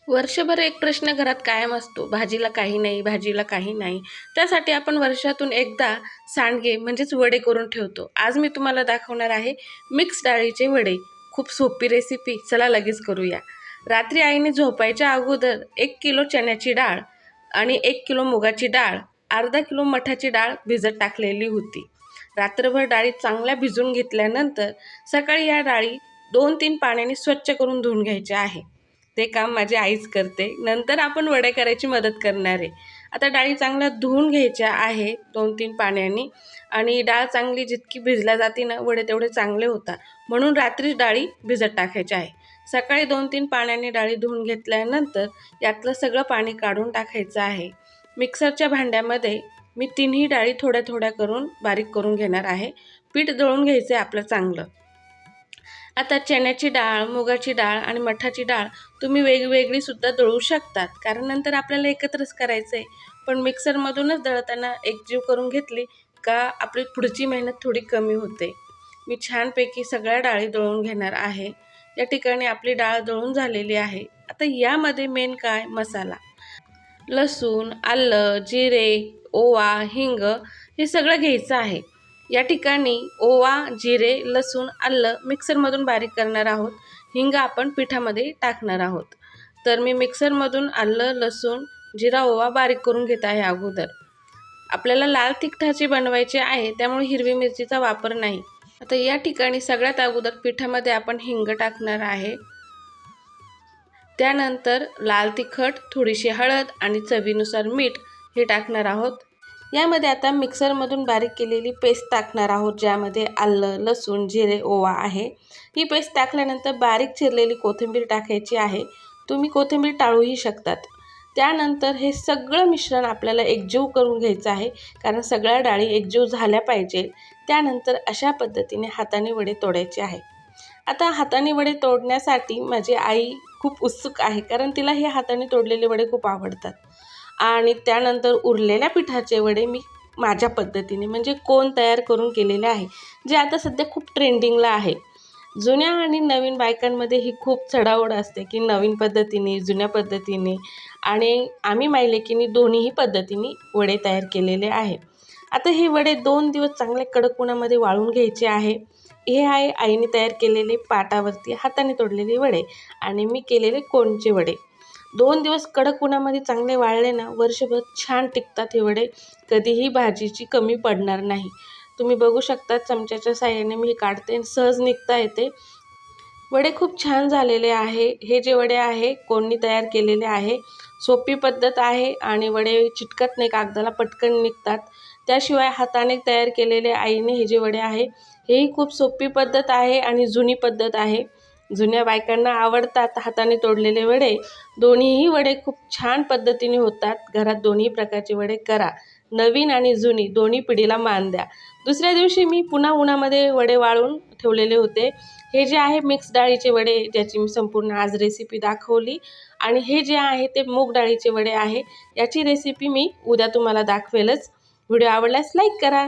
वर्षभर एक प्रश्न घरात कायम असतो, भाजीला काही नाही, भाजीला काही नाही. त्यासाठी आपण वर्षातून एकदा सांडगे म्हणजेच वडे करून ठेवतो. आज मी तुम्हाला दाखवणार आहे मिक्स डाळीचे वडे. खूप सोपी रेसिपी, चला लगेच करूया. रात्री आईने झोपायच्या अगोदर 1 किलो चण्याची डाळ आणि 1 किलो मुगाची डाळ, अर्धा किलो मठाची डाळ भिजत टाकलेली होती. रात्रभर डाळी चांगल्या भिजून घेतल्यानंतर सकाळी या डाळी 2-3 पाण्याने स्वच्छ करून धुवून घ्यायच्या आहे. ते काम माझी आईच करते. नंतर आपण वडे करायची मदत करणार आहे. आता डाळी चांगल्या धुवून घ्यायच्या आहे 2-3 पाण्याने आणि डाळ चांगली जितकी भिजल्या जाते ना, वडे तेवढे चांगले होतात. म्हणून रात्रीच डाळी भिजत टाकायच्या आहे. सकाळी 2-3 पाण्याने डाळी धुवून घेतल्यानंतर यातलं सगळं पाणी काढून टाकायचं आहे. मिक्सरच्या भांड्यामध्ये मी तिन्ही डाळी थोड्या थोड्या करून बारीक करून घेणार आहे. पीठ दळून घ्यायचं आहे आपलं चांगलं. आता चण्याची डाळ, मुगाची डाळ आणि मठाची डाळ तुम्ही वेगवेगळी सुद्धा दळू शकतात, कारण नंतर आपल्याला एकत्रच करायचं आहे. पण मिक्सरमधूनच दळताना एकजीव करून घेतली का आपली पुढची मेहनत थोडी कमी होते. मी छानपैकी सगळ्या डाळी दळून घेणार आहे. या ठिकाणी आपली डाळ दळून झालेली आहे. आता यामध्ये मेन काय, मसाला. लसूण, आलं, जिरे, ओवा, हिंग हे सगळं घ्यायचं आहे. या ठिकाणी ओवा, जिरे, लसूण, आलं मिक्सरमधून बारीक करणार आहोत. हिंग आपण पिठामध्ये टाकणार आहोत. तर मी मिक्सरमधून आलं, लसूण, जिरा, ओवा बारीक करून घेत आहे अगोदर. आपल्याला लाल तिखटाची बनवायची आहे, त्यामुळे हिरवी मिरचीचा वापर नाही. आता या ठिकाणी सगळ्यात अगोदर पिठामध्ये आपण हिंग टाकणार आहे. त्यानंतर लाल तिखट, थोडीशी हळद आणि चवीनुसार मीठ हे टाकणार आहोत. यामध्ये आता मिक्सरमधून बारीक केलेली पेस्ट टाकणार आहोत, ज्यामध्ये आलं, लसूण, जिरे, ओवा आहे. ही पेस्ट टाकल्यानंतर बारीक चिरलेली कोथिंबीर टाकायची आहे. तुम्ही कोथिंबीर टाळूही शकतात. त्यानंतर हे सगळं मिश्रण आपल्याला एकजीव करून घ्यायचं आहे, कारण सगळ्या डाळी एकजीव झाल्या पाहिजे. त्यानंतर अशा पद्धतीने हाताने वडे तोडायचे आहे. आता हाताने वडे तोडण्यासाठी माझी आई खूप उत्सुक आहे, कारण तिला हे हाताने तोडलेले वडे खूप आवडतात. आणि त्यानंतर उरलेल्या पिठाचे वडे मी माझ्या पद्धतीने म्हणजे कोन तयार करून केलेले आहे, जे आता सध्या खूप ट्रेंडिंगला आहे. जुन्या आणि नवीन बायकांमध्ये ही खूप चढाओढ असते की नवीन पद्धतीने, जुन्या पद्धतीने, आणि आम्ही मायलेकीने दोन्हीही पद्धतीने वडे तयार केलेले आहे. आता हे वडे 2 दिवस चांगले कडक उन्हामध्ये वाळून घ्यायचे आहे. हे आहे आईने तयार केलेले पाटावरती हाताने तोडलेले वडे आणि मी केलेले कोनचे वडे. 2 दिवस कडक उन्हामध्ये चांगले वाळले ना, वर्षभर छान टिकतात हे वडे. कधीही भाजीची कमी पडणार नाही. तुम्ही बघू शकता, चमच्याच्या साहाय्याने मी हे काढते, सहज निघता येते. वडे खूप छान झालेले आहे. हे जे वडे आहे कोणी तयार केलेले आहे. सोपी पद्धत आहे आणि वडे चिटकत नाही, कागदाला पटकन निघतात. त्याशिवाय हाताने तयार केलेले आईने हे जे वडे आहे, हेही खूप सोपी पद्धत आहे आणि जुनी पद्धत आहे. जुन्या बायकांना आवडतात हाताने तोडलेले वडे. दोन्हीही वडे खूप छान पद्धतीने होतात. घरात दोन्ही प्रकारचे वडे करा. नवीन आणि जुनी दोन्ही पिढीला मान द्या. दुसऱ्या दिवशी मी पुन्हा उन्हामध्ये वडे वाळून ठेवलेले होते. हे जे आहे मिक्स डाळीचे वडे, ज्याची मी संपूर्ण आज रेसिपी दाखवली, आणि हे जे आहे ते मूग डाळीचे वडे आहे. याची रेसिपी मी उद्या तुम्हाला दाखवेलच. व्हिडिओ आवडल्यास लाईक करा.